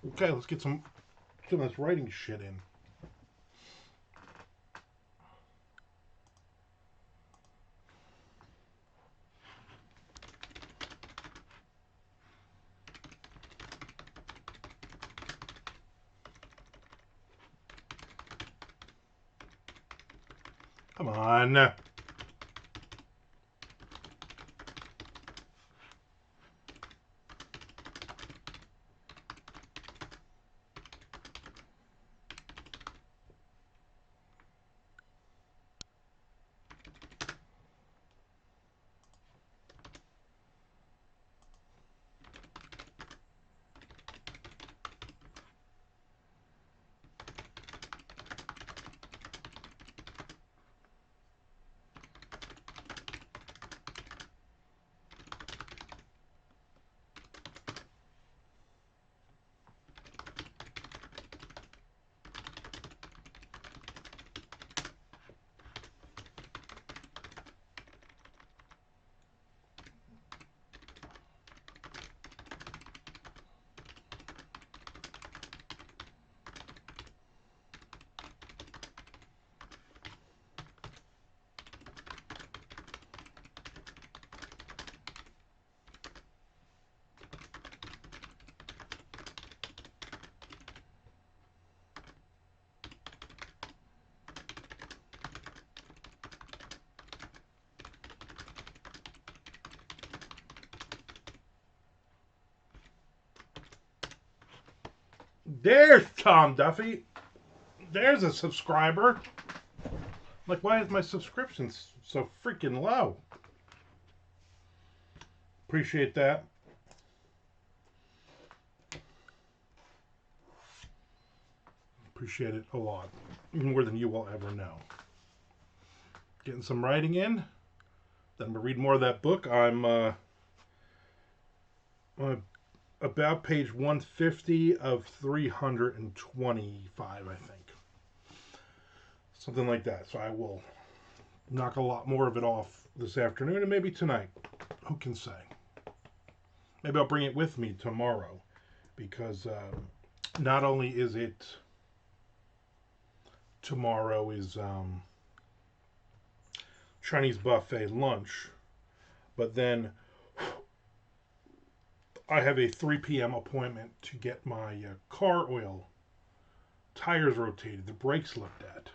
Okay, let's get some of this writing shit in. Come on. There's Tom Duffy. There's a subscriber. Like, why is my subscription so freaking low? Appreciate that. Appreciate it a lot. More than you will ever know. Getting some writing in. Then I'm going to read more of that book. I'm about page 150 of 325, I think. Something like that. So I will knock a lot more of it off this afternoon and maybe tonight. Who can say? Maybe I'll bring it with me tomorrow because not only is it tomorrow is Chinese buffet lunch, but then I have a 3 p.m. appointment to get my car oil tires rotated, the brakes looked at.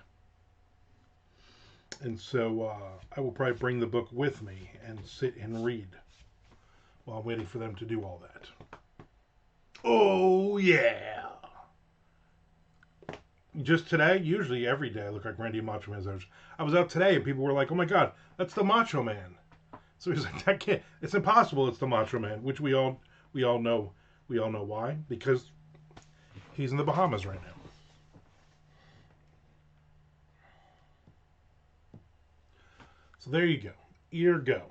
And so I will probably bring the book with me and sit and read while I'm waiting for them to do all that. Oh, yeah. Just today, usually every day I look like Randy Macho Man. I was out today and people were like, oh my God, that's the Macho Man. So he's like, that can't, it's impossible it's the Macho Man, which we all know why. Because he's in the Bahamas right now. So there you go. Ear go.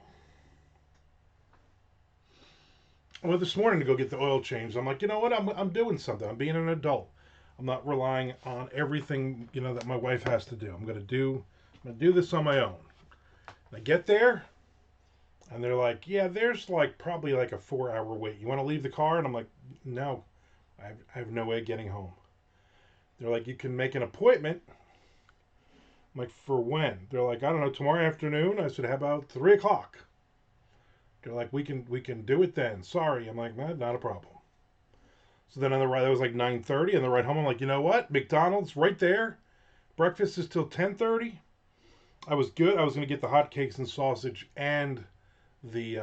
I went this morning to go get the oil changed. I'm like, you know what? I'm doing something. I'm being an adult. I'm not relying on everything that my wife has to do. I'm gonna do this on my own. And I get there, and they're like, yeah, there's like probably like a 4 hour wait. You want to leave the car? And I'm like, no, I have no way of getting home. They're like, you can make an appointment. I'm like, for when? They're like, I don't know, tomorrow afternoon. I said, how about 3 o'clock? They're like, we can do it then. Sorry. I'm like, not a problem. So then on the ride, that was like 9:30. On the ride home, I'm like, you know what? McDonald's right there. Breakfast is till 10:30. I was good. I was gonna get the hotcakes and sausage and the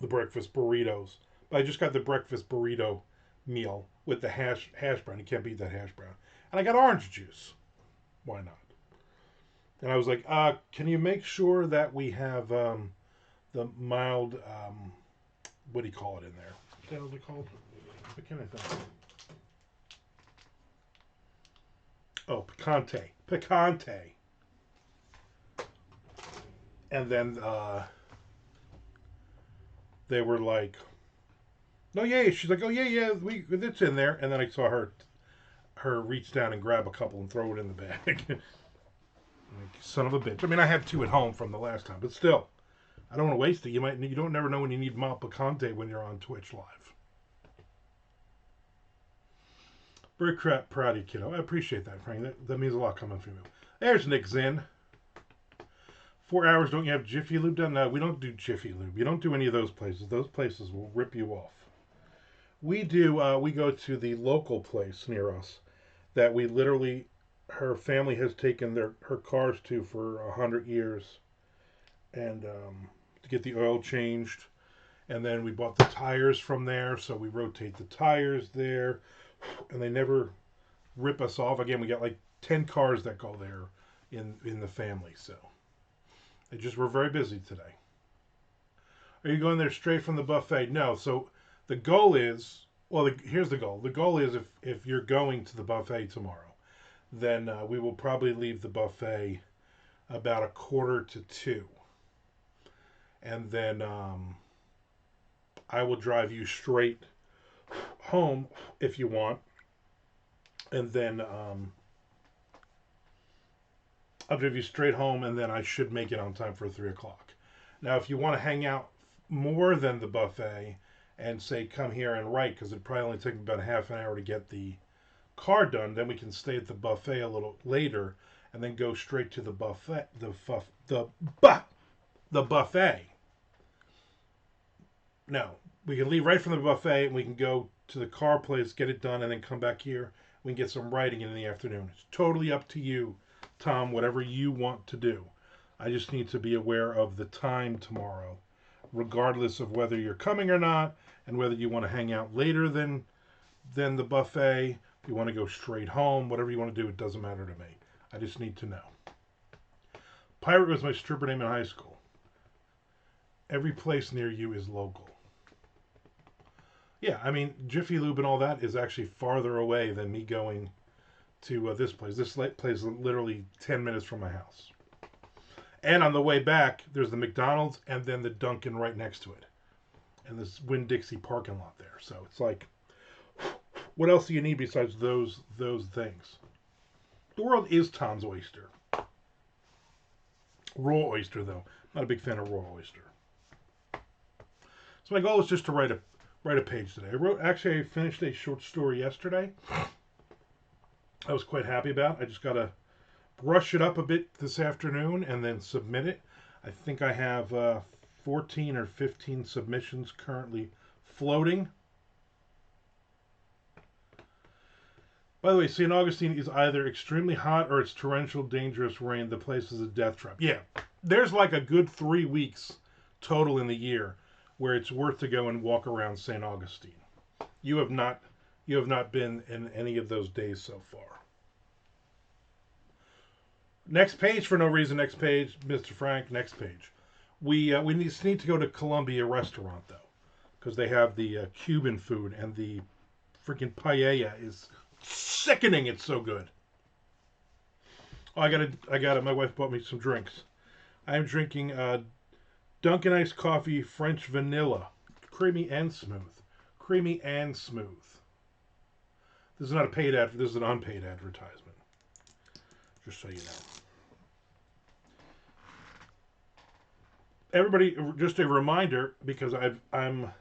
breakfast burritos. But I just got the breakfast burrito meal with the hash brown. You can't beat that hash brown. And I got orange juice. Why not? And I was like, can you make sure that we have the mild what do you call it in there? What the hell is it called? What can I think? Oh, picante. Picante. And then they were like, no, yeah. She's like, oh, yeah, it's in there. And then I saw her reach down and grab a couple and throw it in the bag. Like, son of a bitch. I mean, I had two at home from the last time, but still, I don't want to waste it. You don't never know when you need mild picante when you're on Twitch live. Very proud of you, kiddo. I appreciate that, Frank. That means a lot coming from you. There's Nick Zinn. 4 hours, don't you have Jiffy Lube done? No, we don't do Jiffy Lube. You don't do any of those places. Those places will rip you off. We do, we go to the local place near us that we literally, her family has taken her cars to for 100 years, and to get the oil changed. And then we bought the tires from there, so we rotate the tires there, and they never rip us off. Again, we got like 10 cars that go there in the family, so they just were very busy today. Are you going there straight from the buffet? No. So the goal is, well, here's the goal. The goal is if you're going to the buffet tomorrow, then we will probably leave the buffet about 1:45, and then I will drive you straight home if you want, and then I'll drive you straight home, and then I should make it on time for 3 o'clock. Now, if you want to hang out more than the buffet and say come here and write, because it probably only take me about half an hour to get the car done, then we can stay at the buffet a little later and then go straight to the buffet. The buffet. No, we can leave right from the buffet and we can go to the car place, get it done, and then come back here. We can get some writing in the afternoon. It's totally up to you, Tom, whatever you want to do. I just need to be aware of the time tomorrow, regardless of whether you're coming or not, and whether you want to hang out later than the buffet, you want to go straight home, whatever you want to do, it doesn't matter to me. I just need to know. Pirate was my stripper name in high school. Every place near you is local. Yeah, I mean, Jiffy Lube and all that is actually farther away than me going to this place. This place is literally 10 minutes from my house. And on the way back, there's the McDonald's and then the Dunkin' right next to it. And this Winn-Dixie parking lot there. So it's like, what else do you need besides those things? The world is Tom's oyster. Raw oyster, though. Not a big fan of raw oyster. So my goal is just to write a page today. I finished a short story yesterday. I was quite happy about. I just got to brush it up a bit this afternoon and then submit it. I think I have 14 or 15 submissions currently floating. By the way, St. Augustine is either extremely hot or it's torrential, dangerous rain. The place is a death trap. Yeah, there's like a good 3 weeks total in the year where it's worth to go and walk around St. Augustine. You have not been in any of those days so far. Next page for no reason. Next page, Mr. Frank. Next page. We need to go to Columbia Restaurant though, because they have the Cuban food and the freaking paella is sickening. It's so good. Oh, I got it. My wife bought me some drinks. I am drinking Dunkin' iced coffee, French vanilla, creamy and smooth. Creamy and smooth. This is not a paid ad. This is an unpaid advertisement. Just so you know. Everybody, just a reminder, because I'm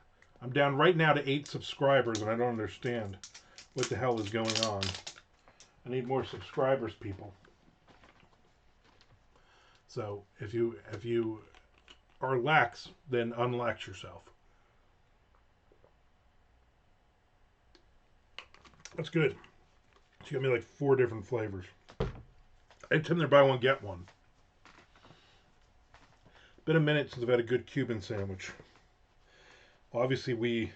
down right now to 8 subscribers, and I don't understand what the hell is going on. I need more subscribers, people. So if you are lax, then unlax yourself. That's good. She got me like 4 different flavors. Anytime they buy one, get one. Been a minute since I've had a good Cuban sandwich. Obviously,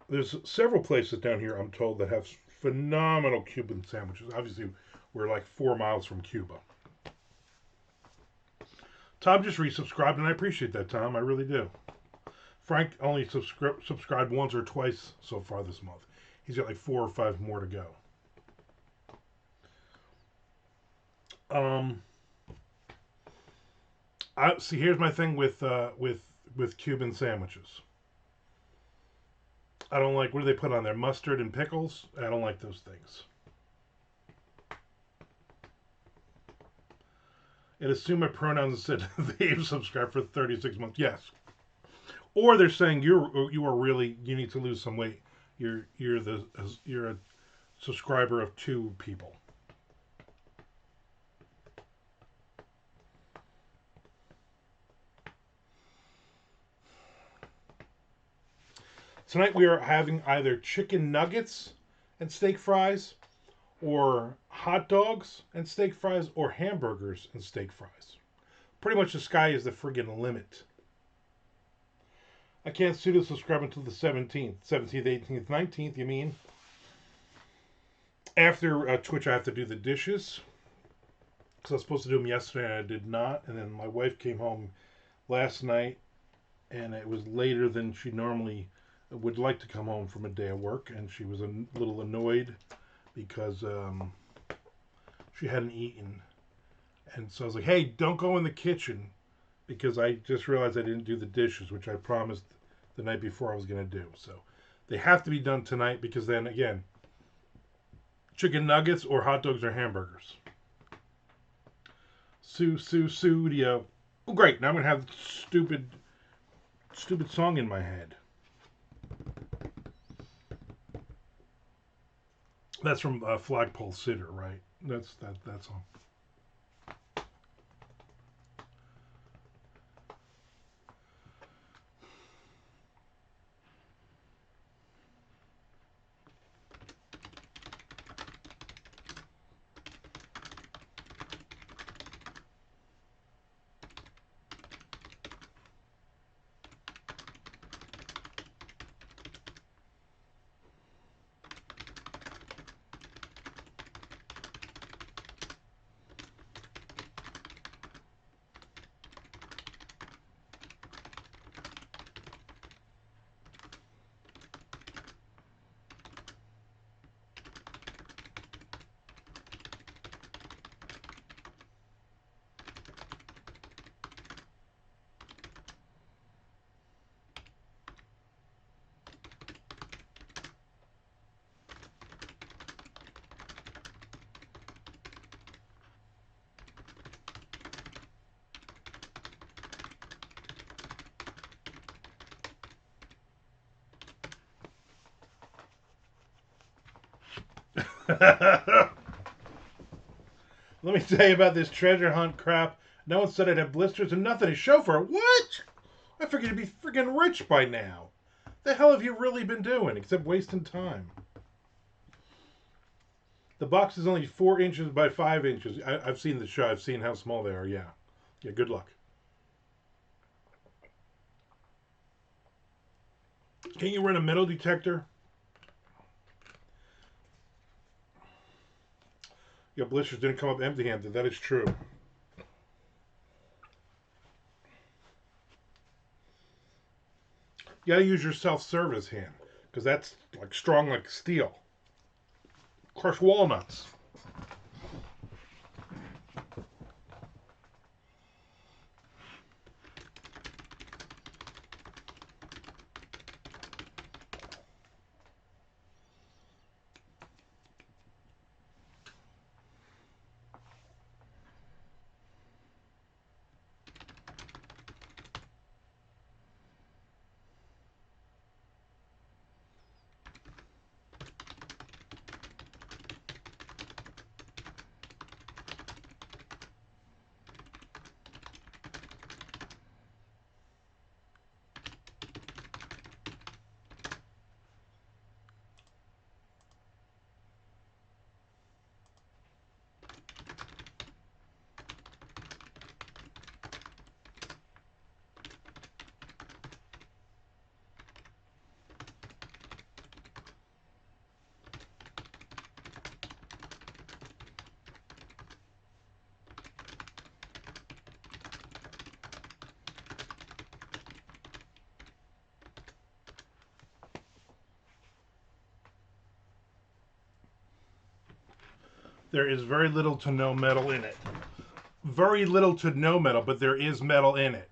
there's several places down here, I'm told, that have phenomenal Cuban sandwiches. Obviously, we're like 4 miles from Cuba. Tom just resubscribed, and I appreciate that, Tom. I really do. Frank only subscribed once or twice so far this month. He's got like 4 or 5 more to go. See, here's my thing with Cuban sandwiches. I don't like, what do they put on there? Mustard and pickles? I don't like those things. It assumed my pronouns and said they've subscribed for 36 months. Yes. Or they're saying you need to lose some weight. You're subscriber of 2 people. Tonight we are having either chicken nuggets and steak fries, or hot dogs and steak fries, or hamburgers and steak fries. Pretty much the sky is the friggin' limit. I can't pseudo subscribe until the 17th. 17th, 18th, 19th, you mean? After Twitch, I have to do the dishes. Because I was supposed to do them yesterday and I did not. And then my wife came home last night and it was later than she normally would like to come home from a day of work. And she was a little annoyed because she hadn't eaten. And so I was like, hey, don't go in the kitchen, because I just realized I didn't do the dishes, which I promised the night before I was going to do. So they have to be done tonight, because then, again, chicken nuggets or hot dogs or hamburgers. Studio. Oh, great. Now I'm going to have stupid song in my head. That's from Flagpole Sitter, right? That's that song. Let me tell you about this treasure hunt crap. No one said I'd have blisters and nothing to show for it. What? I figured you'd be freaking rich by now. The hell have you really been doing except wasting time? The box is only 4 inches by 5 inches. I've seen the show. I've seen how small they are. Yeah. Yeah, good luck. Can't you run a metal detector? Your blisters didn't come up empty-handed. That is true. You gotta use your self-service hand, because that's like strong like steel. Crush walnuts. There is very little to no metal in it. Very little to no metal, but there is metal in it.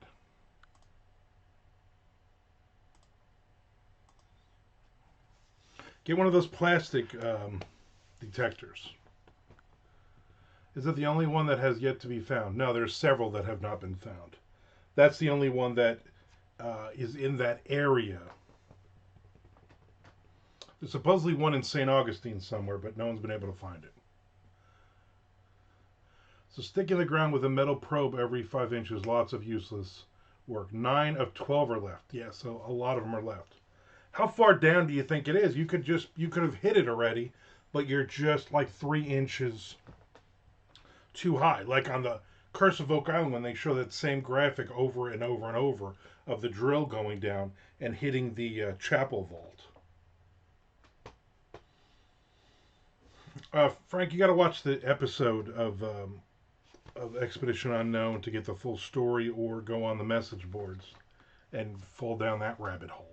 Get one of those plastic detectors. Is it the only one that has yet to be found? No, there's several that have not been found. That's the only one that is in that area. There's supposedly one in St. Augustine somewhere, but no one's been able to find it. So stick in the ground with a metal probe every 5 inches. Lots of useless work. 9 of 12 are left. Yeah, so a lot of them are left. How far down do you think it is? You could have hit it already, but you're just like 3 inches too high. Like on the Curse of Oak Island when they show that same graphic over and over and over of the drill going down and hitting the chapel vault. Frank, you got to watch the episode of Expedition Unknown to get the full story, or go on the message boards and fall down that rabbit hole.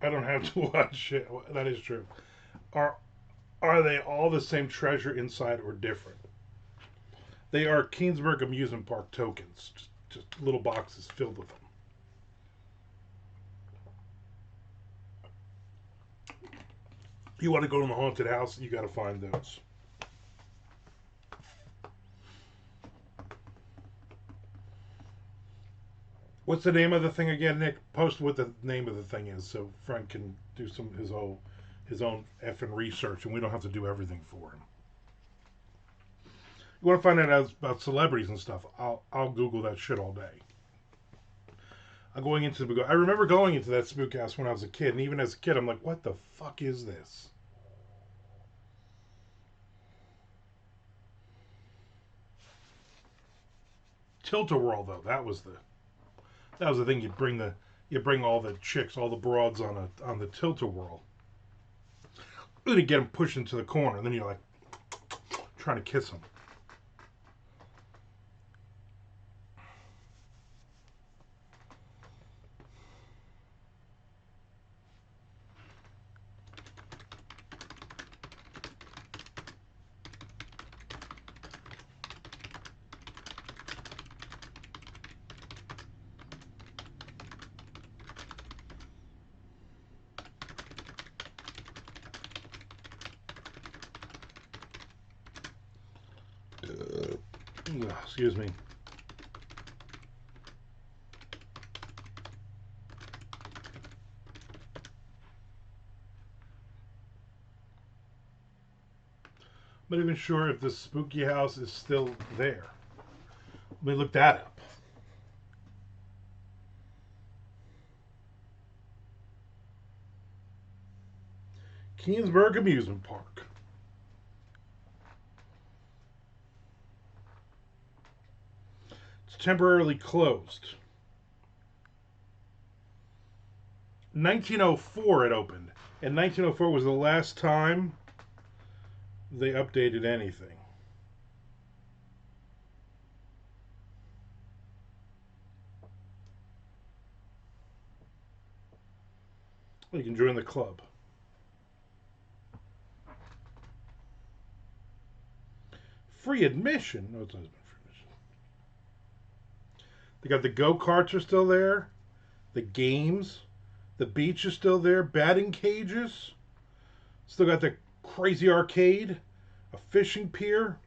I don't have to watch it. That is true. Are are they all the same treasure inside or different? They are Keensburg Amusement Park tokens, just little boxes filled with them. You want to go to the haunted house, you got to find those. What's the name of the thing again, Nick? Post what the name of the thing is so Frank can do some his own effing research, and we don't have to do everything for him. You want to find out about celebrities and stuff? I'll Google that shit all day. I'm going into the. I remember going into that spook house when I was a kid, and even as a kid, I'm like, what the fuck is this? Tilt-A-Whirl, though, that was the thing. You bring all the chicks, all the broads on the Tilt-A-Whirl. To get them pushed into the corner, and then you're like trying to kiss them. Excuse me. I'm not even sure if this spooky house is still there. Let me look that up. Keensburg Amusement Park. It's temporarily closed. 1904 it opened, and 1904 was the last time they updated anything. You can join the club. Free admission? No, it's not free admission. They got the go-karts are still there. The games. The beach is still there. Batting cages. Still got the crazy arcade. A fishing pier.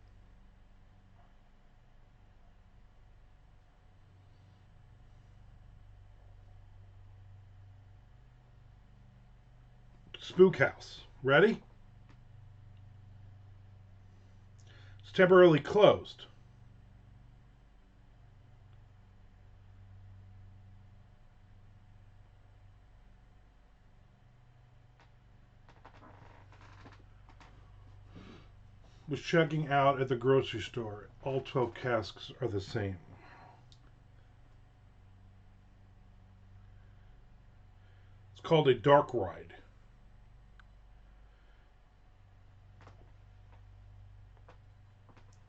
Spook house. Ready? It's temporarily closed. Was checking out at the grocery store. All 12 casks are the same. It's called a dark ride.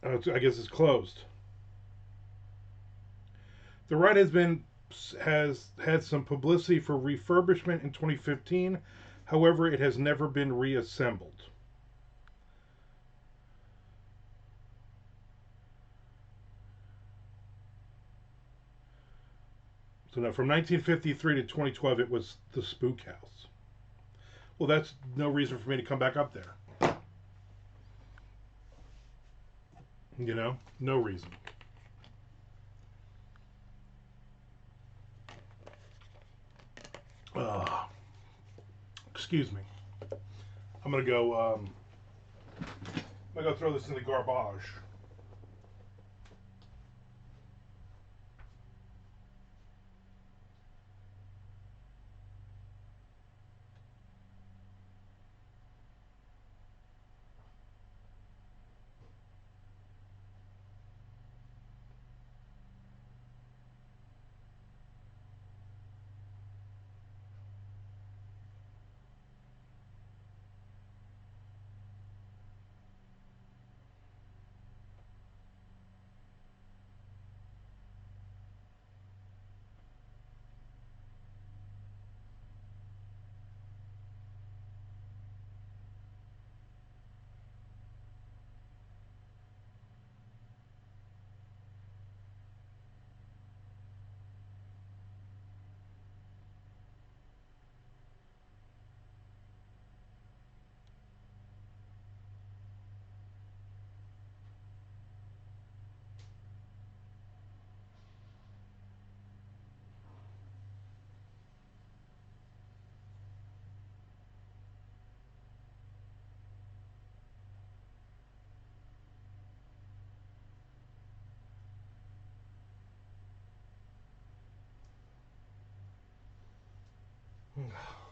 I guess it's closed. The ride has had some publicity for refurbishment in 2015. However, it has never been reassembled. So now, from 1953 to 2012, it was the Spook House. Well, that's no reason for me to come back up there. You know, no reason. Excuse me. I'm gonna go. I'm gonna go throw this in the garbage.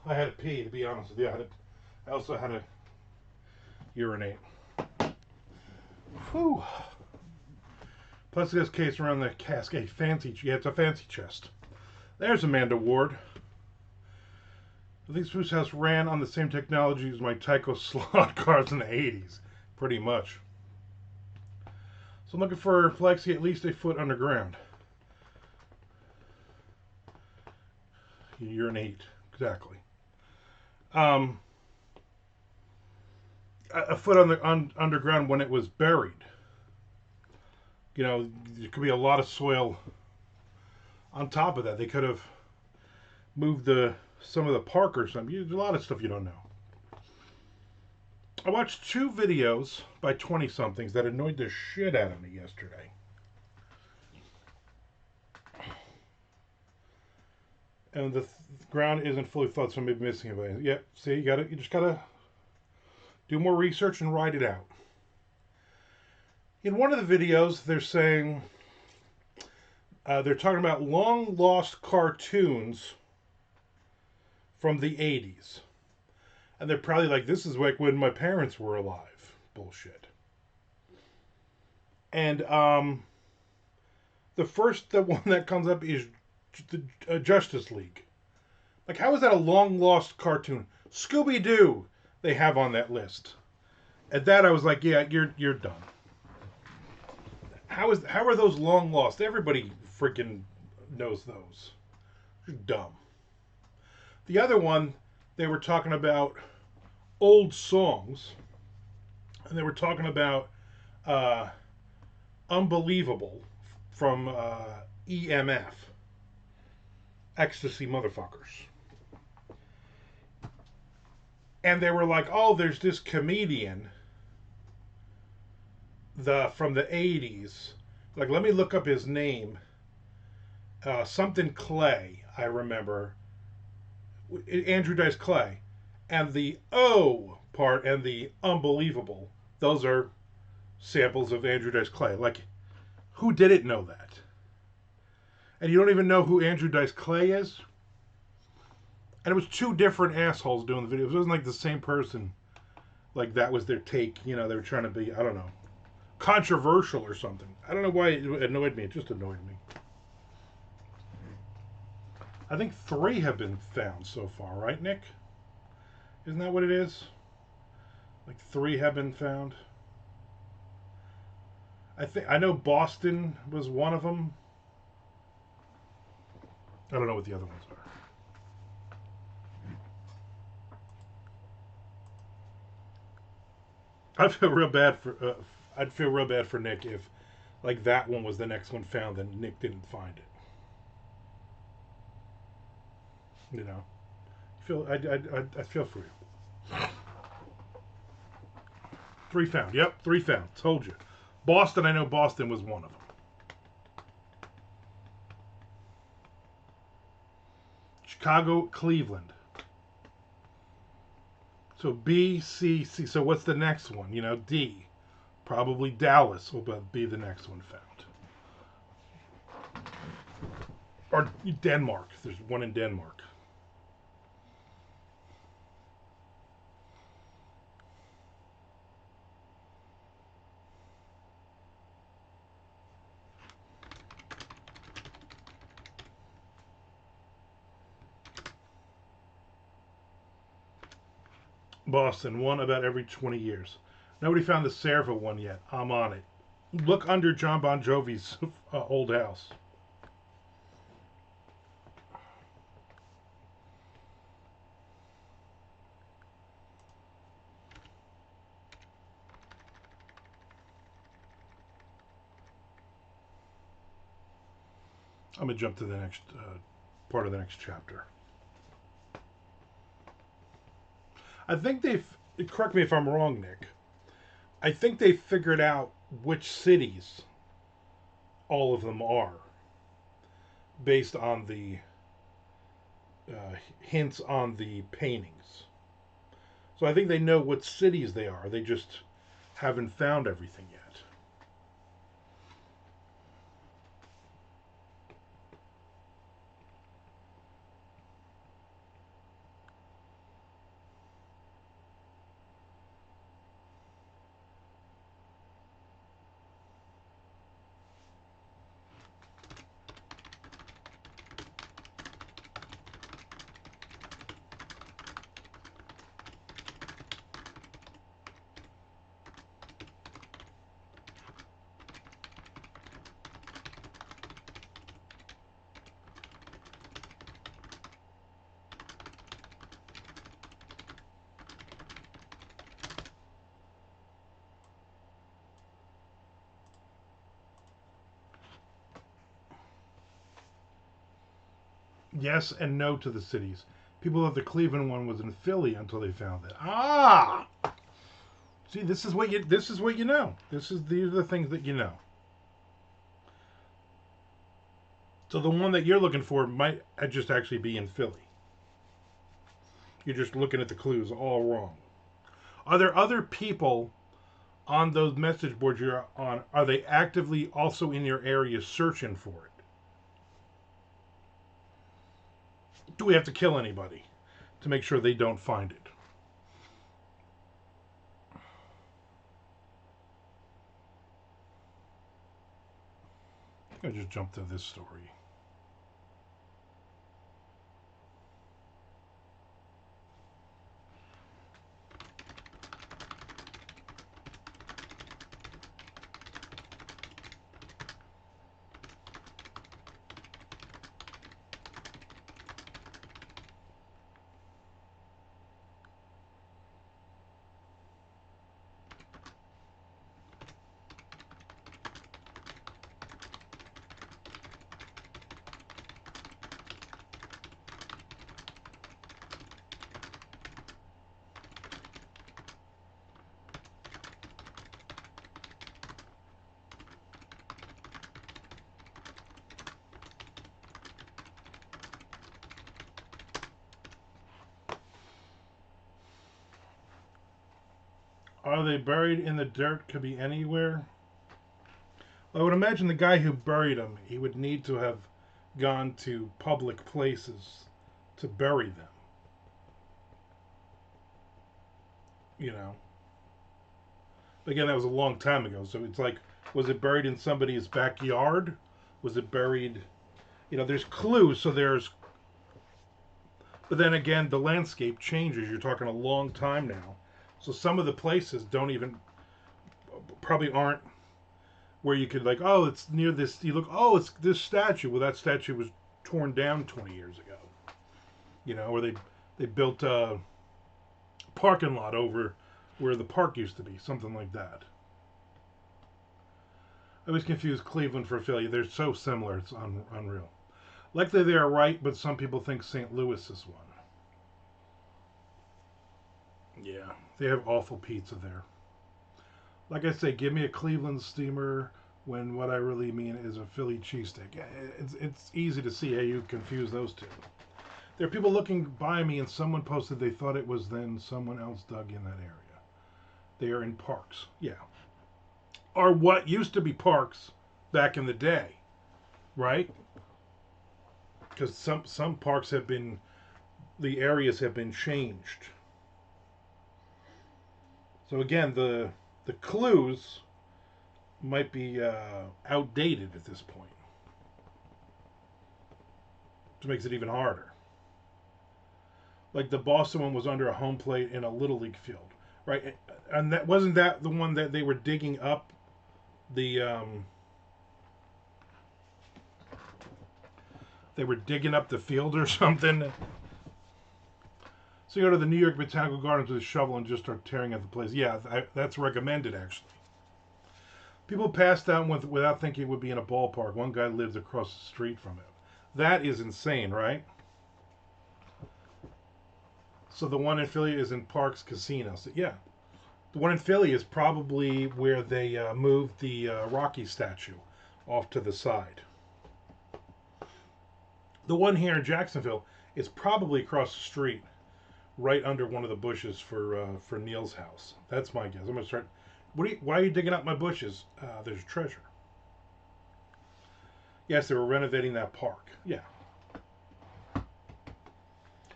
I had to pee, to be honest with you. I also had to urinate. Whew. Plus, this case around the Cascade fancy. Yeah, it's a fancy chest. There's Amanda Ward. I think Spruce House ran on the same technology as my Tyco slot cars in the 80s. Pretty much. So I'm looking for Plexi at least a foot underground. Urinate. Exactly. A foot underground when it was buried. You know, there could be a lot of soil on top of that. They could have moved some of the park or something. There's a lot of stuff you don't know. I watched 2 videos by 20-somethings that annoyed the shit out of me yesterday. And the ground isn't fully flooded, so I may be missing it. Yeah, see, you just gotta do more research and write it out. In one of the videos, they're saying they're talking about long lost cartoons from the 80s. And they're probably like, this is like when my parents were alive. Bullshit. And the first one that comes up is the Justice League. Like, how is that a long lost cartoon? Scooby-Doo they have on that list. At that I was like, yeah, you're done. How are those long lost? Everybody freaking knows those. You're dumb. The other one, they were talking about old songs, and they were talking about Unbelievable from EMF. Ecstasy Motherfuckers. And they were like, oh, there's this comedian from the 80s. Like, let me look up his name. Something Clay, I remember. Andrew Dice Clay. And the O part and the Unbelievable, those are samples of Andrew Dice Clay. Like, who didn't know that? And you don't even know who Andrew Dice Clay is? And it was 2 different assholes doing the video. It wasn't like the same person. Like that was their take. You know, they were trying to be, I don't know, controversial or something. I don't know why it annoyed me. It just annoyed me. I think 3 have been found so far, right, Nick? Isn't that what it is? Like 3 have been found. I know Boston was one of them. I don't know what the other ones are. I feel real bad for. I'd feel real bad for Nick if, like, that one was the next one found and Nick didn't find it. You know, I feel for you. 3 found. Yep, 3 found. Told you. Boston. I know Boston was one of them. Chicago, Cleveland. So B, C, C. So what's the next one? You know, D. Probably Dallas will be the next one found. Or Denmark. There's one in Denmark. Boston, one about every 20 years. Nobody found the Serva one yet. I'm on it. Look under John Bon Jovi's old house. I'm going to jump to the next part of the next chapter. I think they've, correct me if I'm wrong, Nick, I think they figured out which cities all of them are based on the hints on the paintings. So I think they know what cities they are. They just haven't found everything yet. Yes and no to the cities. People thought the Cleveland one was in Philly until they found it. Ah, see, this is what you know. These are the things that you know. So the one that you're looking for might just actually be in Philly. You're just looking at the clues all wrong. Are there other people on those message boards you're on? Are they actively also in your area searching for it? Do we have to kill anybody to make sure they don't find it? I just jumped to this story. Are they buried in the dirt? Could be anywhere. I would imagine the guy who buried them, he would need to have gone to public places to bury them. You know. Again, that was a long time ago. So it's like, was it buried in somebody's backyard? Was it buried? There's clues. So there's, but then again, the landscape changes. You're talking a long time now. So some of the places don't even, probably aren't where you could like, oh, it's near this. You look, oh, it's this statue. Well, that statue was torn down 20 years ago. Or they built a parking lot over where the park used to be, something like that. I always confuse Cleveland for Philly. They're so similar, it's unreal. Likely they are right, but some people think St. Louis is one. Yeah, they have awful pizza there. Like I say, give me a Cleveland steamer when what I really mean is a Philly cheesesteak. It's easy to see how you confuse those two. There are people looking by me, and someone posted they thought it was then someone else dug in that area. They are in parks. Yeah. Or what used to be parks back in the day, right? Because some parks have been, the areas have been changed. So again, the clues might be outdated at this point, which makes it even harder. Like the Boston one was under a home plate in a little league field, right? And that wasn't that the one that they were digging up the they were digging up the field or something. So you go to the New York Botanical Gardens with a shovel and just start tearing at the place. Yeah, that's recommended actually. People pass down without thinking it would be in a ballpark. One guy lives across the street from it. That is insane, right? So the one in Philly is in Parks Casino. So yeah, the one in Philly is probably where they moved the Rocky statue off to the side. The one here in Jacksonville is probably across the street, right under one of the bushes for Neil's house. That's my guess. I'm gonna start. Why are you digging up my bushes? There's treasure. Yes, they were renovating that park. Yeah.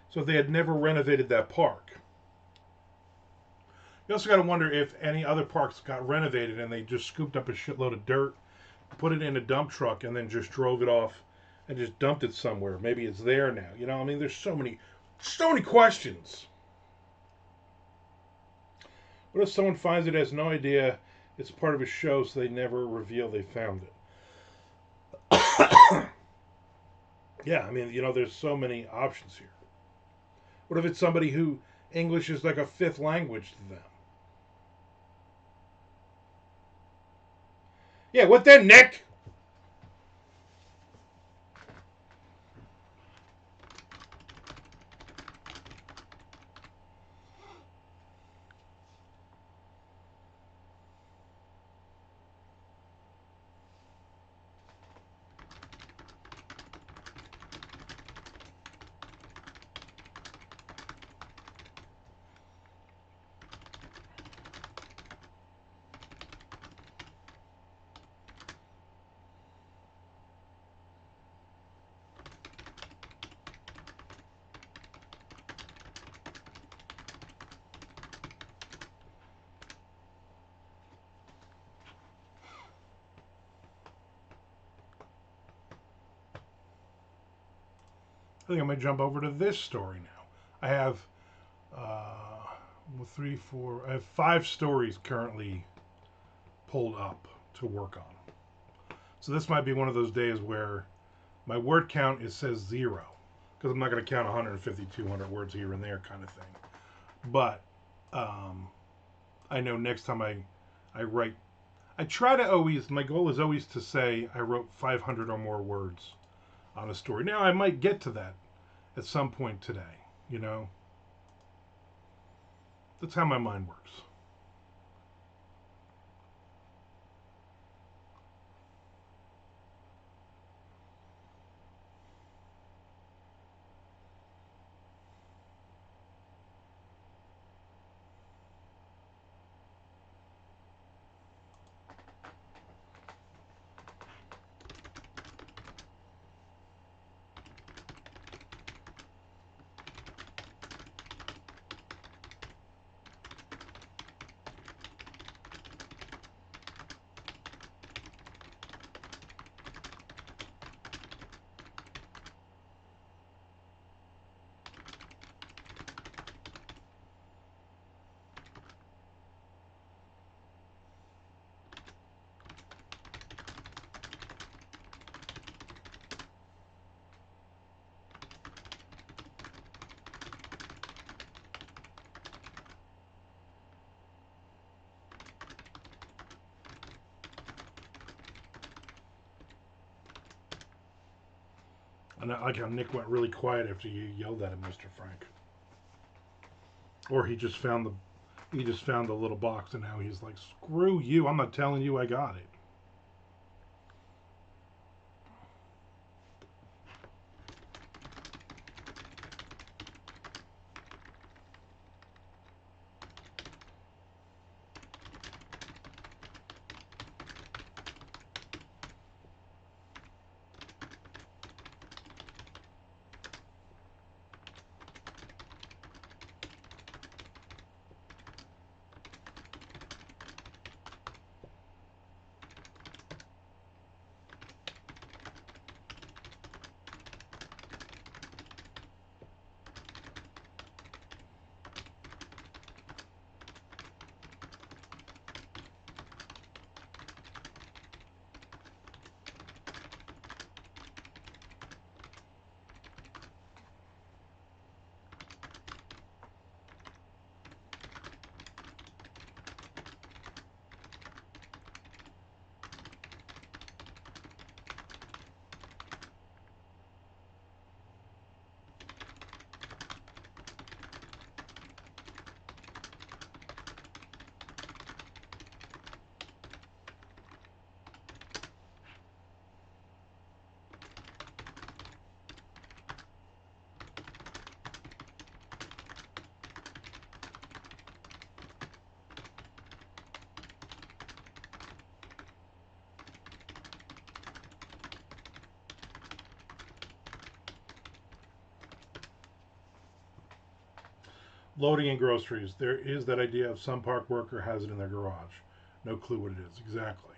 So if they had never renovated that park, you also got to wonder if any other parks got renovated and they just scooped up a shitload of dirt, put it in a dump truck, and then just drove it off and just dumped it somewhere. Maybe it's there now. I mean, there's so many questions. What if someone finds it, has no idea it's part of a show, so they never reveal they found it? Yeah, I mean, there's so many options here. What if it's somebody who English is like a fifth language to them? Yeah, what then, Nick? I think I might jump over to this story now. I have three, four. I have 5 stories currently pulled up to work on. So this might be one of those days where my word count says 0 because I'm not going to count 150, 200 words here and there kind of thing. But I know next time I write, I try to always. My goal is always to say I wrote 500 or more words on a story. Now I might get to that at some point today. That's how my mind works. And I like how Nick went really quiet after you yelled at him, Mr. Frank. Or he just found the little box and now he's like, screw you, I'm not telling you I got it. Loading in groceries. There is that idea of some park worker has it in their garage. No clue what it is. Exactly.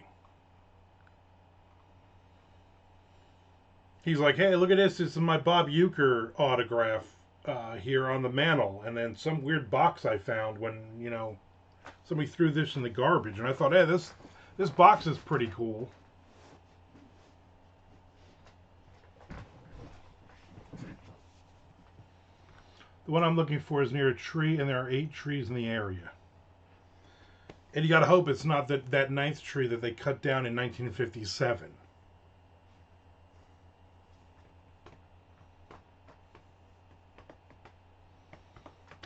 He's like, hey, look at this. This is my Bob Euchre autograph here on the mantle. And then some weird box I found when, somebody threw this in the garbage. And I thought, hey, this box is pretty cool. The one I'm looking for is near a tree, and there are 8 trees in the area. And you got to hope it's not that ninth tree that they cut down in 1957.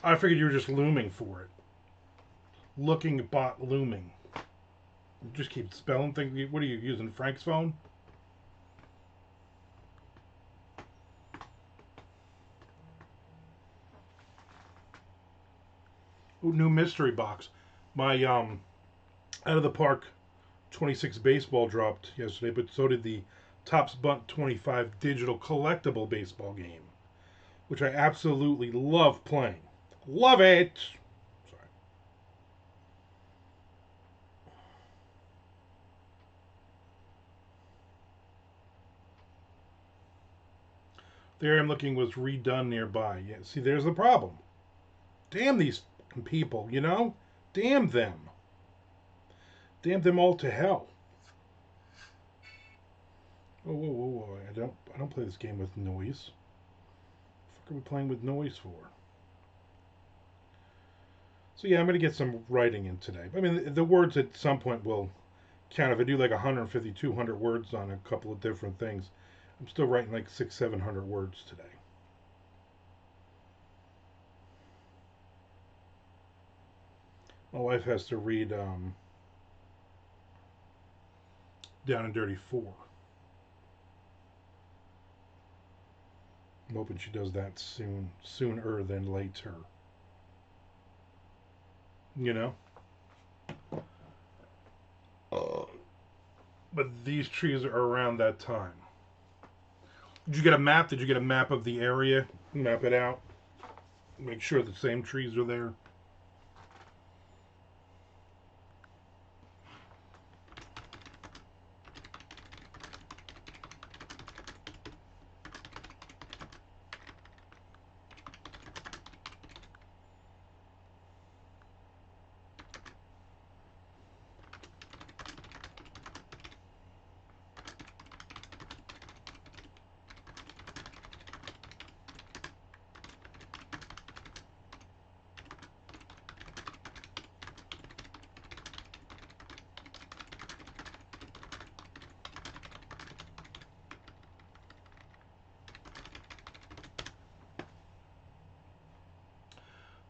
I figured you were just looming for it. Looking bot looming. You just keep spelling things. What are you using, Frank's phone? Ooh, new mystery box. My Out of the Park 26 baseball dropped yesterday, but so did the Topps Bunt 25 digital collectible baseball game, which I absolutely love playing. Love it! Sorry. The area I'm looking was redone nearby. Yeah, see, there's the problem. Damn these people, Damn them. Damn them all to hell. Whoa, whoa, whoa, whoa. I don't play this game with noise. What the fuck are we playing with noise for? So yeah, I'm going to get some writing in today. I mean, the words at some point will count. If I do like 150, 200 words on a couple of different things, I'm still writing like 600, 700 words today. My wife has to read Down and Dirty 4. I'm hoping she does that sooner than later. But these trees are around that time. Did you get a map? Did you get a map of the area? Map it out. Make sure the same trees are there.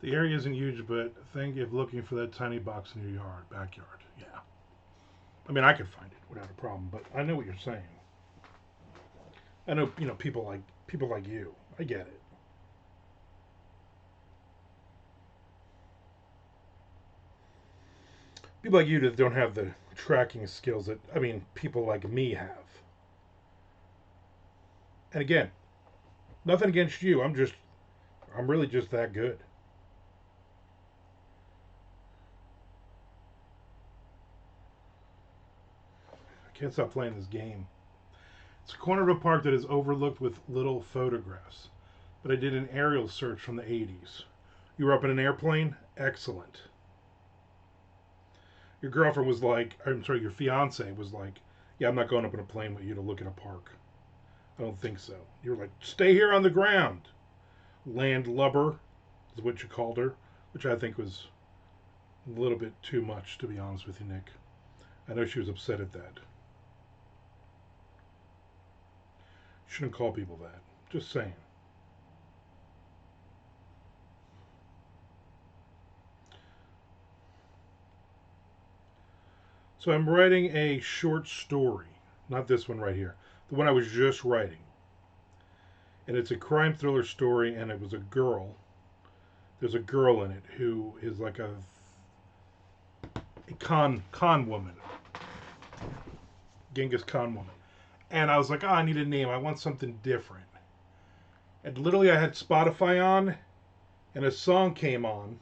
The area isn't huge, but think if looking for that tiny box in your backyard. Yeah. I mean, I could find it without a problem, but I know what you're saying. I know, people like you. I get it. People like you that don't have the tracking skills that people like me have. And again, nothing against you. I'm really just that good. I can't stop playing this game. It's a corner of a park that is overlooked with little photographs. But I did an aerial search from the 80s. You were up in an airplane? Excellent. Your girlfriend was like, I'm sorry, your fiance was like, yeah, I'm not going up in a plane with you to look at a park. I don't think so. You were like, stay here on the ground. Landlubber is what you called her, which I think was a little bit too much, to be honest with you, Nick. I know she was upset at that. Shouldn't call people that. Just saying. So I'm writing a short story. Not this one right here. The one I was just writing. And it's a crime thriller story, and it was a girl. There's a girl in it who is like a con woman. Genghis Khan woman. And I was like, oh, I need a name. I want something different. And literally I had Spotify on, and a song came on,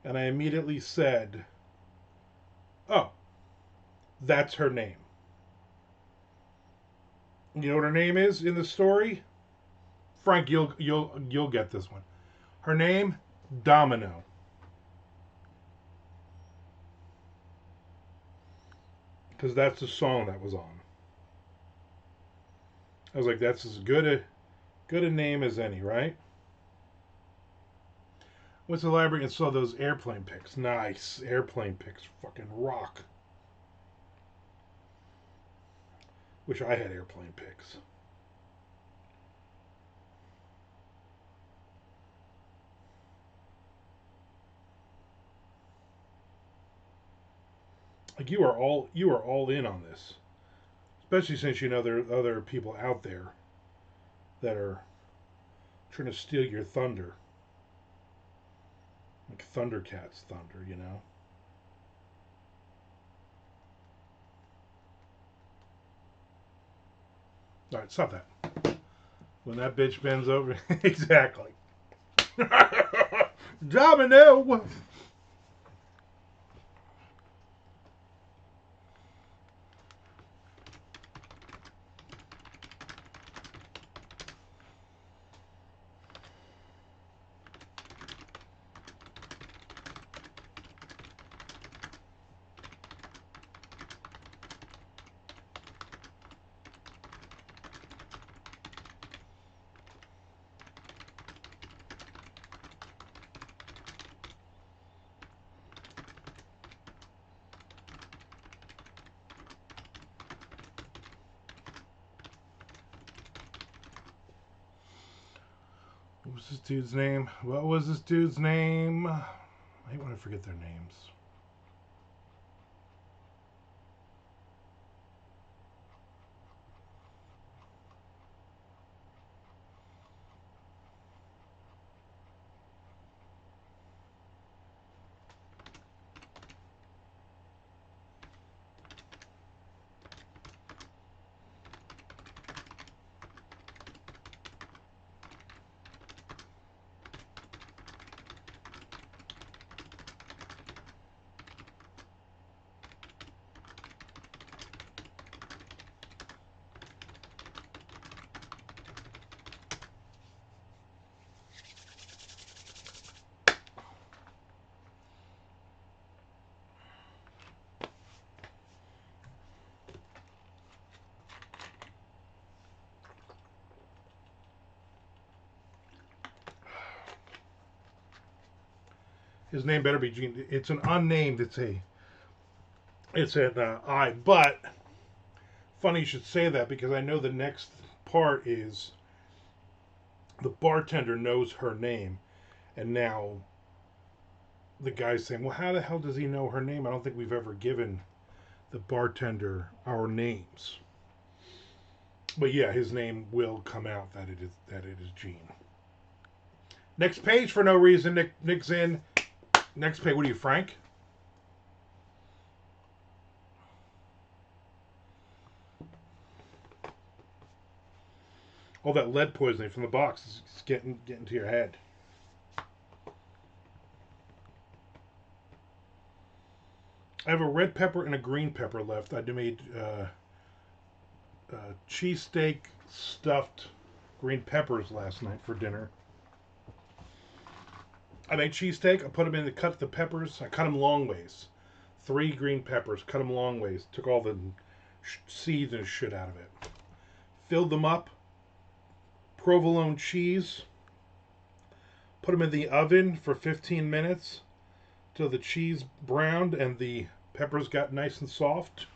and I immediately said, oh, that's her name. You know what her name is in the story? Frank, you'll get this one. Her name, Domino. Because that's the song that was on. I was like, that's as good a name as any, right? Went to the library and saw those airplane pics. Nice. Airplane pics. Fucking rock. Wish I had airplane pics. Like you are all in on this. Especially since you know there are other people out there that are trying to steal your thunder. Like Thundercats thunder, you know? Alright, stop that. When that bitch bends over. Exactly. Domino! What was this dude's name? What was this dude's name? I hate when I forget their names. His name better be Gene. It's an unnamed. It's an I. But funny you should say that because I know the next part is the bartender knows her name, And now the guy's saying, well, how the hell does he know her name? I don't think we've ever given the bartender our names. But yeah, his name will come out that it is Gene. Next page for no reason. Nick's in. Next page. What are you, Frank? All that lead poisoning from the box is getting to your head. I have a red pepper and a green pepper left. I made cheesesteak stuffed green peppers last night for dinner. I made cheesesteak. I put them in the cut the peppers. I cut them long ways. 3 green peppers. Cut them long ways. Took all the seeds and shit out of it. Filled them up. Provolone cheese. Put them in the oven for 15 minutes till the cheese browned and the peppers got nice and soft.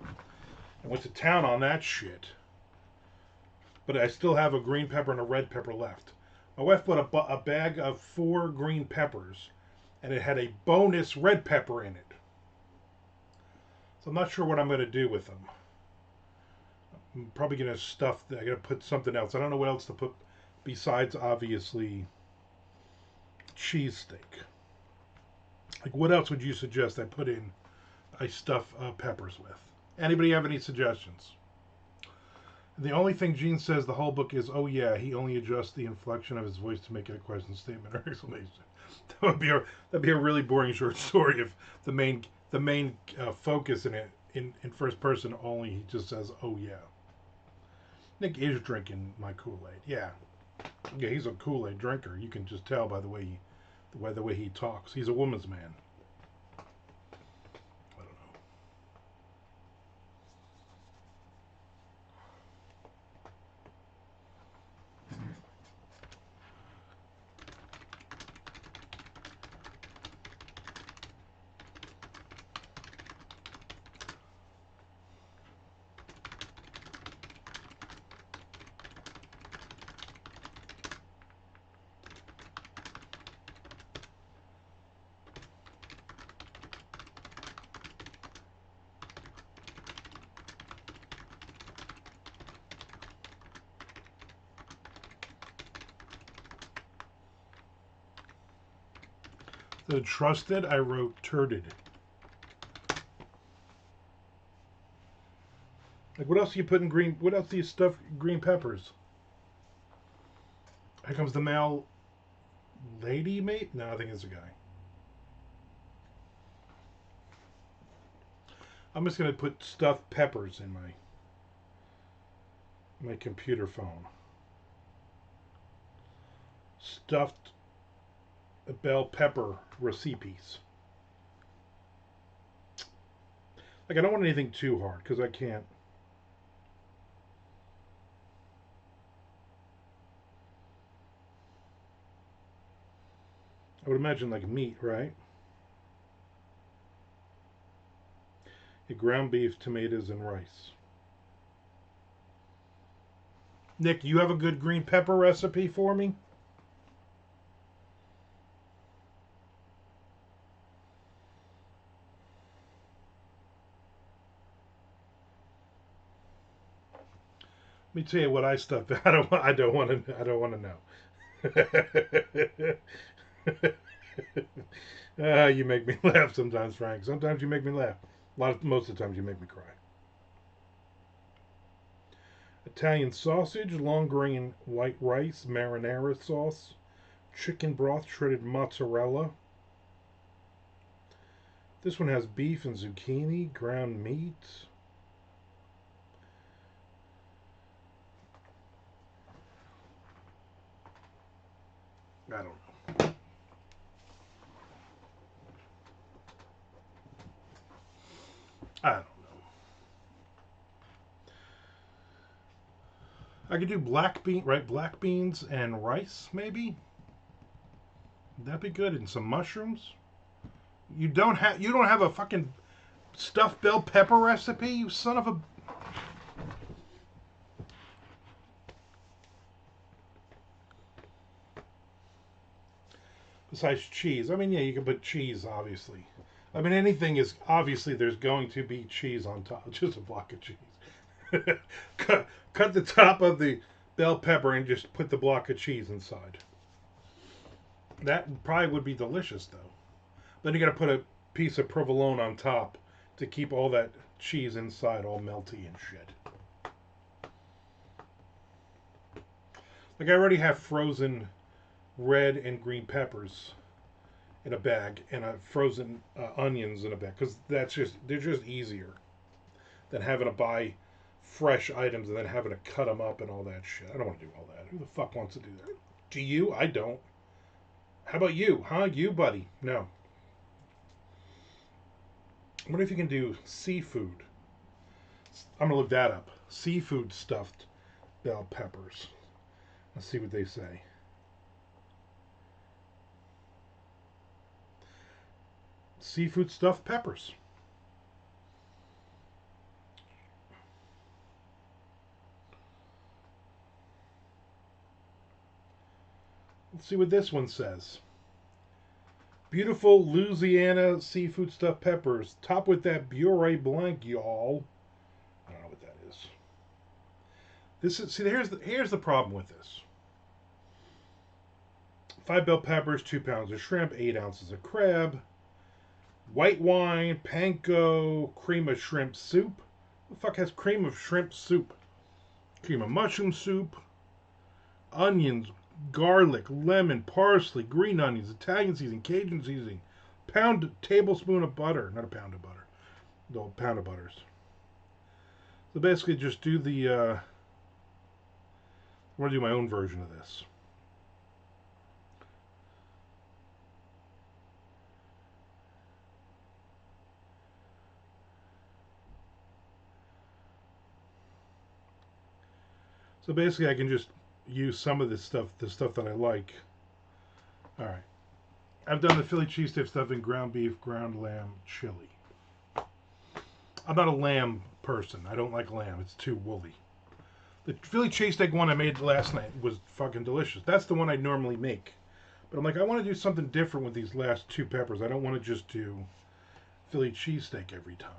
I went to town on that shit. But I still have a green pepper and a red pepper left. My wife bought a bag of 4 green peppers, and it had a bonus red pepper in it. So I'm not sure what I'm going to do with them. I'm probably going to stuff, I'm going to put something else. I don't know what else to put besides, obviously, cheesesteak. Like, what else would you suggest I stuff peppers with? Anybody have any suggestions? The only thing Gene says the whole book is, oh yeah, he only adjusts the inflection of his voice to make it a question, statement, or exclamation. That'd be a really boring short story if the main focus in it in first person only he just says, oh yeah. Nick is drinking my Kool-Aid. Yeah, he's a Kool-Aid drinker. You can just tell by the way he talks. He's a woman's man. The trusted, I wrote turded. Like, what else do you put in green? What else do you stuff green peppers? Here comes the male lady mate? No, I think it's a guy. I'm just going to put stuffed peppers in my computer phone. Stuffed bell pepper recipes. Like, I don't want anything too hard because I can't. I would imagine like meat, right? Ground beef, tomatoes, and rice. Nick, you have a good green pepper recipe for me? Let me tell you what I stuffed. I don't want to know. You make me laugh sometimes, Frank. Sometimes you make me laugh. Most of the times you make me cry. Italian sausage, long grain white rice, marinara sauce, chicken broth, shredded mozzarella. This one has beef and zucchini, ground meat. I don't know. I don't know. I could do black beans and rice, maybe. That'd be good, and some mushrooms. You don't have a fucking stuffed bell pepper recipe, you son of a. Besides cheese. I mean, yeah, you can put cheese, obviously. I mean, anything is obviously there's going to be cheese on top. Just a block of cheese. cut the top of the bell pepper and just put the block of cheese inside. That probably would be delicious, though. Then you got to put a piece of provolone on top to keep all that cheese inside all melty and shit. Like I already have frozen red and green peppers in a bag and frozen onions in a bag because they're just easier than having to buy fresh items and then having to cut them up and all that shit. I don't want to do all that. Who the fuck wants to do that? Do you? I don't. How about you? Huh? You, buddy? No. I wonder if you can do seafood. I'm gonna look that up. Seafood stuffed bell peppers. Let's see what they say. Seafood stuffed peppers. Let's see what this one says. Beautiful Louisiana seafood stuffed peppers. Top with that Beurre Blanc, y'all. I don't know what that is. This is here's the problem with this. 5 bell peppers, 2 pounds of shrimp, 8 ounces of crab, white wine, panko, cream of shrimp soup. Who the fuck has cream of shrimp soup? Cream of mushroom soup, onions, garlic, lemon, parsley, green onions, Italian seasoning, Cajun seasoning, tablespoon of butter, not a pound of butter, no, pound of butters. So basically, just do the. I'm going to do my own version of this. So basically, I can just use some of this stuff, the stuff that I like. All right. I've done the Philly cheesesteak stuffing, ground beef, ground lamb, chili. I'm not a lamb person. I don't like lamb. It's too woolly. The Philly cheesesteak one I made last night was fucking delicious. That's the one I normally make. But I'm like, I want to do something different with these last 2 peppers. I don't want to just do Philly cheesesteak every time.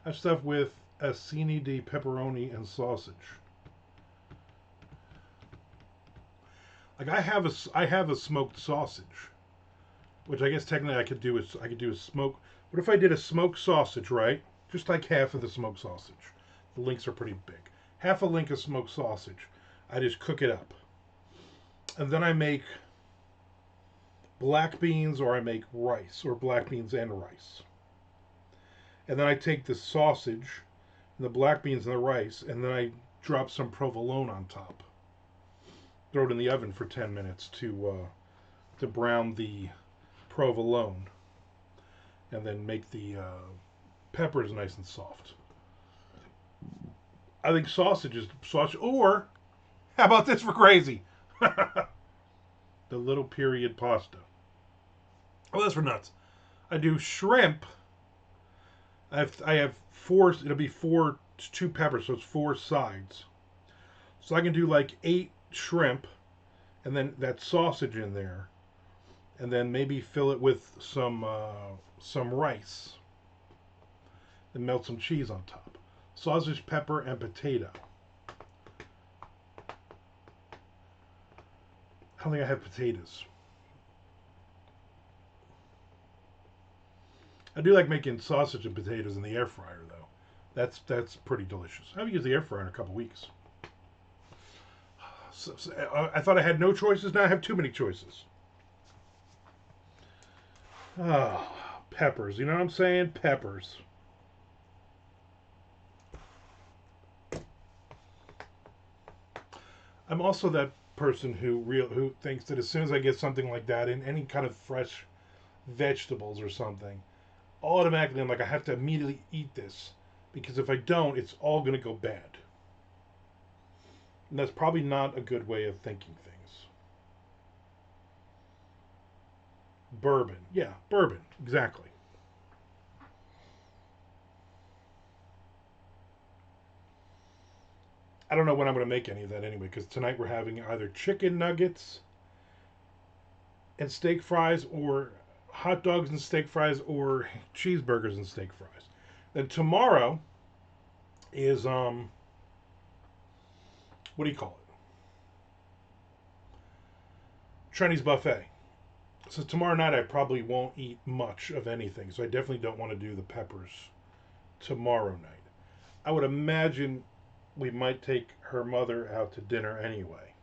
I have stuff with acini di pepperoni and sausage. Like I have a smoked sausage, which I guess technically I could do a smoke. What if I did a smoked sausage, right? Just like half of the smoked sausage. The links are pretty big. Half a link of smoked sausage. I just cook it up, and then I make black beans or I make rice or black beans and rice. And then I take the sausage and the black beans and the rice, and then I drop some provolone on top. Throw it in the oven for 10 minutes to brown the provolone, and then make the peppers nice and soft. I think sausage is sausage. Or how about this for crazy? The little period pasta. Oh, that's for nuts. I do shrimp. I have 4. It'll be 4 2 peppers, so it's 4 sides. So I can do like 8 shrimp, and then that sausage in there, and then maybe fill it with some rice, and melt some cheese on top. Sausage, pepper, and potato. I don't think I have potatoes. I do like making sausage and potatoes in the air fryer, though. That's pretty delicious. I haven't used the air fryer in a couple weeks. I thought I had no choices. Now I have too many choices. Oh, peppers. You know what I'm saying? Peppers. I'm also that person who thinks that as soon as I get something like that in any kind of fresh vegetables or something, automatically I'm like, I have to immediately eat this, because if I don't, it's all going to go bad. And that's probably not a good way of thinking things. Bourbon. Yeah, bourbon. Exactly. I don't know when I'm going to make any of that anyway, because tonight we're having either chicken nuggets and steak fries, or hot dogs and steak fries, or cheeseburgers and steak fries. Then tomorrow is what do you call it? Chinese buffet. So tomorrow night I probably won't eat much of anything. So I definitely don't want to do the peppers tomorrow night. I would imagine we might take her mother out to dinner anyway,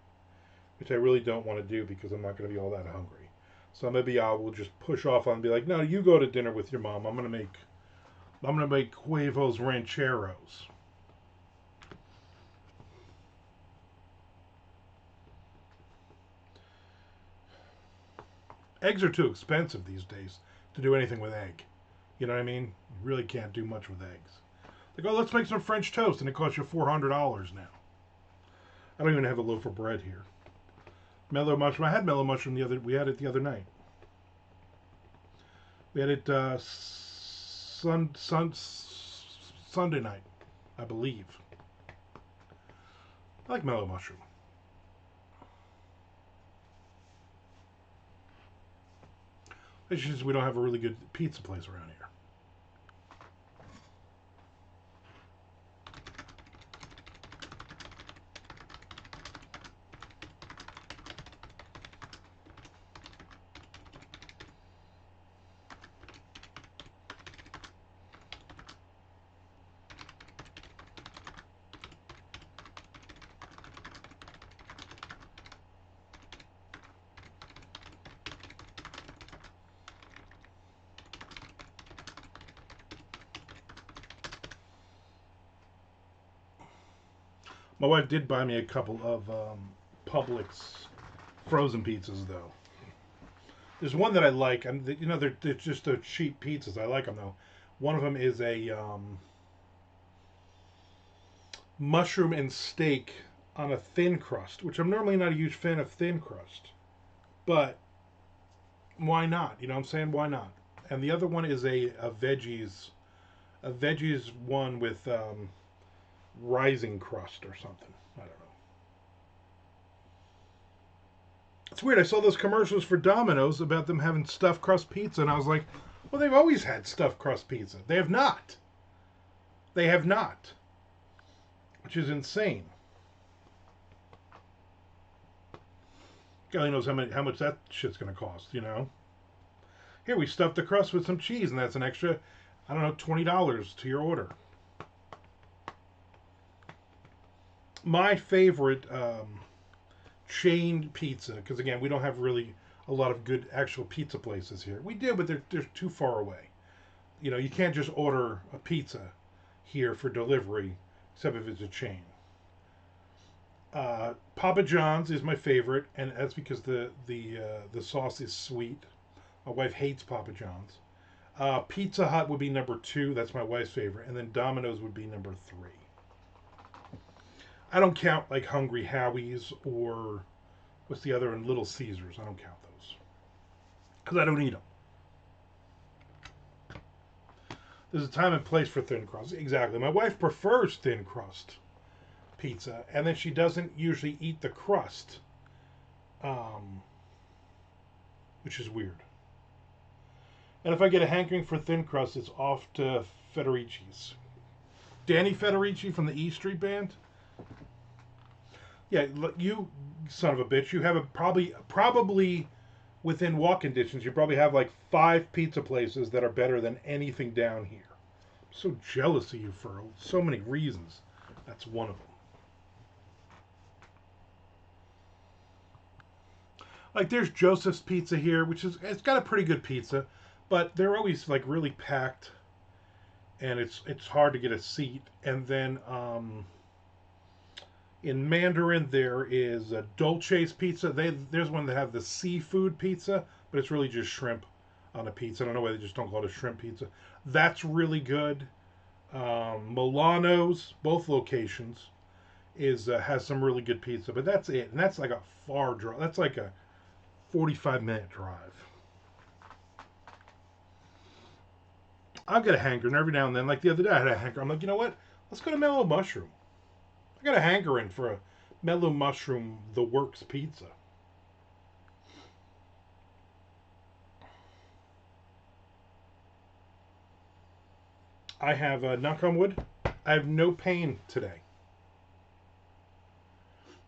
which I really don't want to do because I'm not going to be all that hungry. So maybe I will just push off on and be like, no, you go to dinner with your mom. I'm gonna make huevos rancheros. Eggs are too expensive these days to do anything with egg. You know what I mean? You really can't do much with eggs. Like, oh, let's make some French toast, and it costs you $400 now. I don't even have a loaf of bread here. Mellow mushroom. I had mellow mushroom the other. We had it the other night. We had it Sunday night, I believe. I like mellow mushroom. It's just we don't have a really good pizza place around here. My wife did buy me a couple of Publix frozen pizzas, though. There's one that I like, and they're just the cheap pizzas. I like them though. One of them is a mushroom and steak on a thin crust, which I'm normally not a huge fan of thin crust, but why not? You know what I'm saying? Why not? And the other one is a veggies one with rising crust or something. I don't know. It's weird. I saw those commercials for Domino's about them having stuffed crust pizza, and I was like, well, they've always had stuffed crust pizza. They have not. They have not. Which is insane. God only knows how much that shit's gonna cost, you know? Here, we stuffed the crust with some cheese, and that's an extra, I don't know, $20 to your order. My favorite chained pizza, because again, we don't have really a lot of good actual pizza places here. We do, but they're too far away. You know, you can't just order a pizza here for delivery, except if it's a chain. Papa John's is my favorite, and that's because the sauce is sweet. My wife hates Papa John's. Pizza Hut would be number two. That's my wife's favorite, and then Domino's would be number three. I don't count like Hungry Howie's or what's the other one? Little Caesars. I don't count those because I don't eat them. There's a time and place for thin crust. Exactly. My wife prefers thin crust pizza, and then she doesn't usually eat the crust, um, which is weird. And if I get a hankering for thin crust, it's off to Federici's. Danny Federici from the E Street Band. Yeah, you son of a bitch. You have a probably within walking distance. You probably have like 5 pizza places that are better than anything down here. I'm so jealous of you for so many reasons. That's one of them. Like there's Joseph's Pizza here, which is it's got a pretty good pizza, but they're always like really packed, and it's hard to get a seat. And then in Mandarin there is a Dolce's Pizza. There's one that have the seafood pizza, but it's really just shrimp on a pizza. I don't know why they just don't call it a shrimp pizza. That's really good. Milano's, both locations, is has some really good pizza, but that's it, and that's like a far drive. That's like a 45-minute drive. I'll get a hankering every now and then. Like the other day, I had a hankering. I'm like, you know what? Let's go to Mellow Mushroom. I got a hankering for a mellow mushroom, the works pizza. I have, knock on wood, I have no pain today.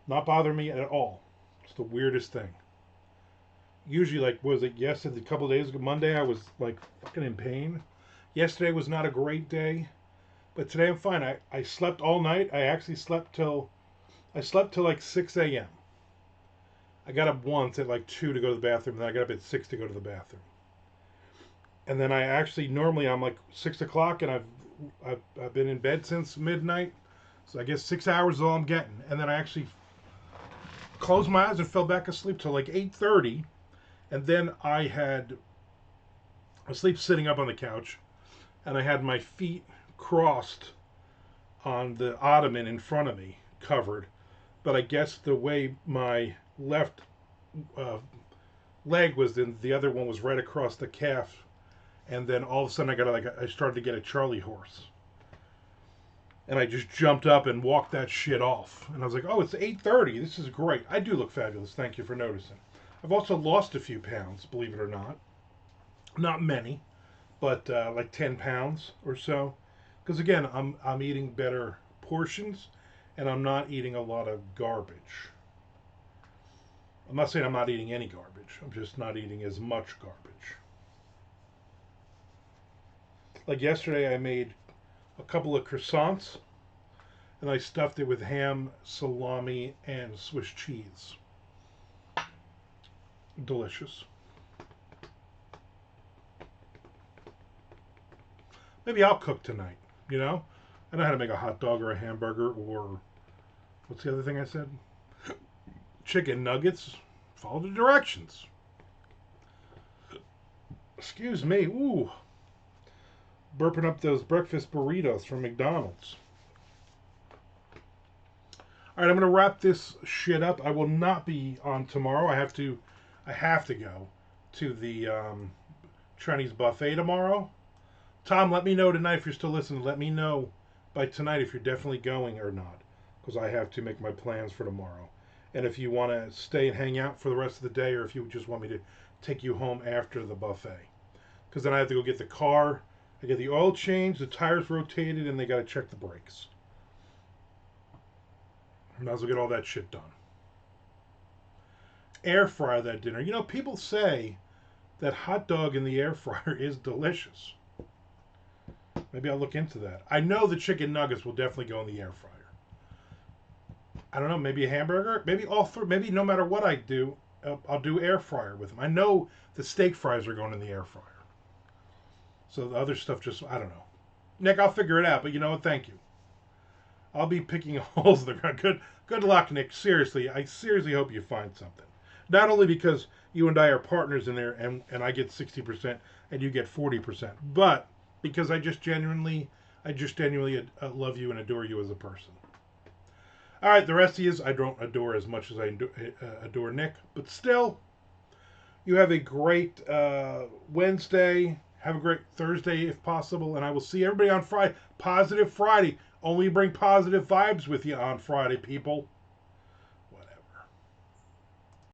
Not bothering me at all. It's the weirdest thing. Usually, like, was it yesterday, a couple of days ago, Monday, I was like fucking in pain. Yesterday was not a great day, but today I'm fine. I slept all night. I slept till like 6 a.m. I got up once at like 2 to go to the bathroom, and then I got up at 6 to go to the bathroom. And then I actually, normally I'm like 6 o'clock, and I've been in bed since midnight. So I guess 6 hours is all I'm getting. And then I actually closed my eyes and fell back asleep till like 8:30. And then I had asleep sitting up on the couch, and I had my feet crossed on the ottoman in front of me, covered. But I guess the way my left uh, leg was, in the other one was right across the calf, and then all of a sudden I started to get a Charlie horse, and I just jumped up and walked that shit off. And I was like, oh, it's 8:30. This is great. I do look fabulous. Thank you for noticing. I've also lost a few pounds, believe it or not. Not many, but like 10 pounds or so. Because again, I'm eating better portions, and I'm not eating a lot of garbage. I'm not saying I'm not eating any garbage. I'm just not eating as much garbage. Like yesterday, I made a couple of croissants, and I stuffed it with ham, salami, and Swiss cheese. Delicious. Maybe I'll cook tonight, you know? I know how to make a hot dog or a hamburger, or what's the other thing I said? Chicken nuggets. Follow the directions. Excuse me. Ooh. Burping up those breakfast burritos from McDonald's. All right, I'm going to wrap this shit up. I will not be on tomorrow. I have to go to the Chinese buffet tomorrow. Tom, let me know tonight if you're still listening. Let me know by tonight if you're definitely going or not, because I have to make my plans for tomorrow. And if you want to stay and hang out for the rest of the day, or if you just want me to take you home after the buffet, because then I have to go get the car. I get the oil changed, the tires rotated, and they got to check the brakes. Might as well get all that shit done. Air fryer that dinner. You know, people say that hot dog in the air fryer is delicious. Maybe I'll look into that. I know the chicken nuggets will definitely go in the air fryer. I don't know, maybe a hamburger? Maybe all three. Maybe no matter what I do, I'll do air fryer with them. I know the steak fries are going in the air fryer. So the other stuff just, I don't know. Nick, I'll figure it out, but you know what? Thank you. I'll be picking holes in the ground. Good luck, Nick. Seriously, I seriously hope you find something. Not only because you and I are partners in there, and I get 60% and you get 40%, but because I just genuinely love you and adore you as a person. All right, the rest of you, I don't adore as much as I adore Nick, but still, you have a great Wednesday. Have a great Thursday if possible, and I will see everybody on Friday. Positive Friday. Only bring positive vibes with you on Friday, people.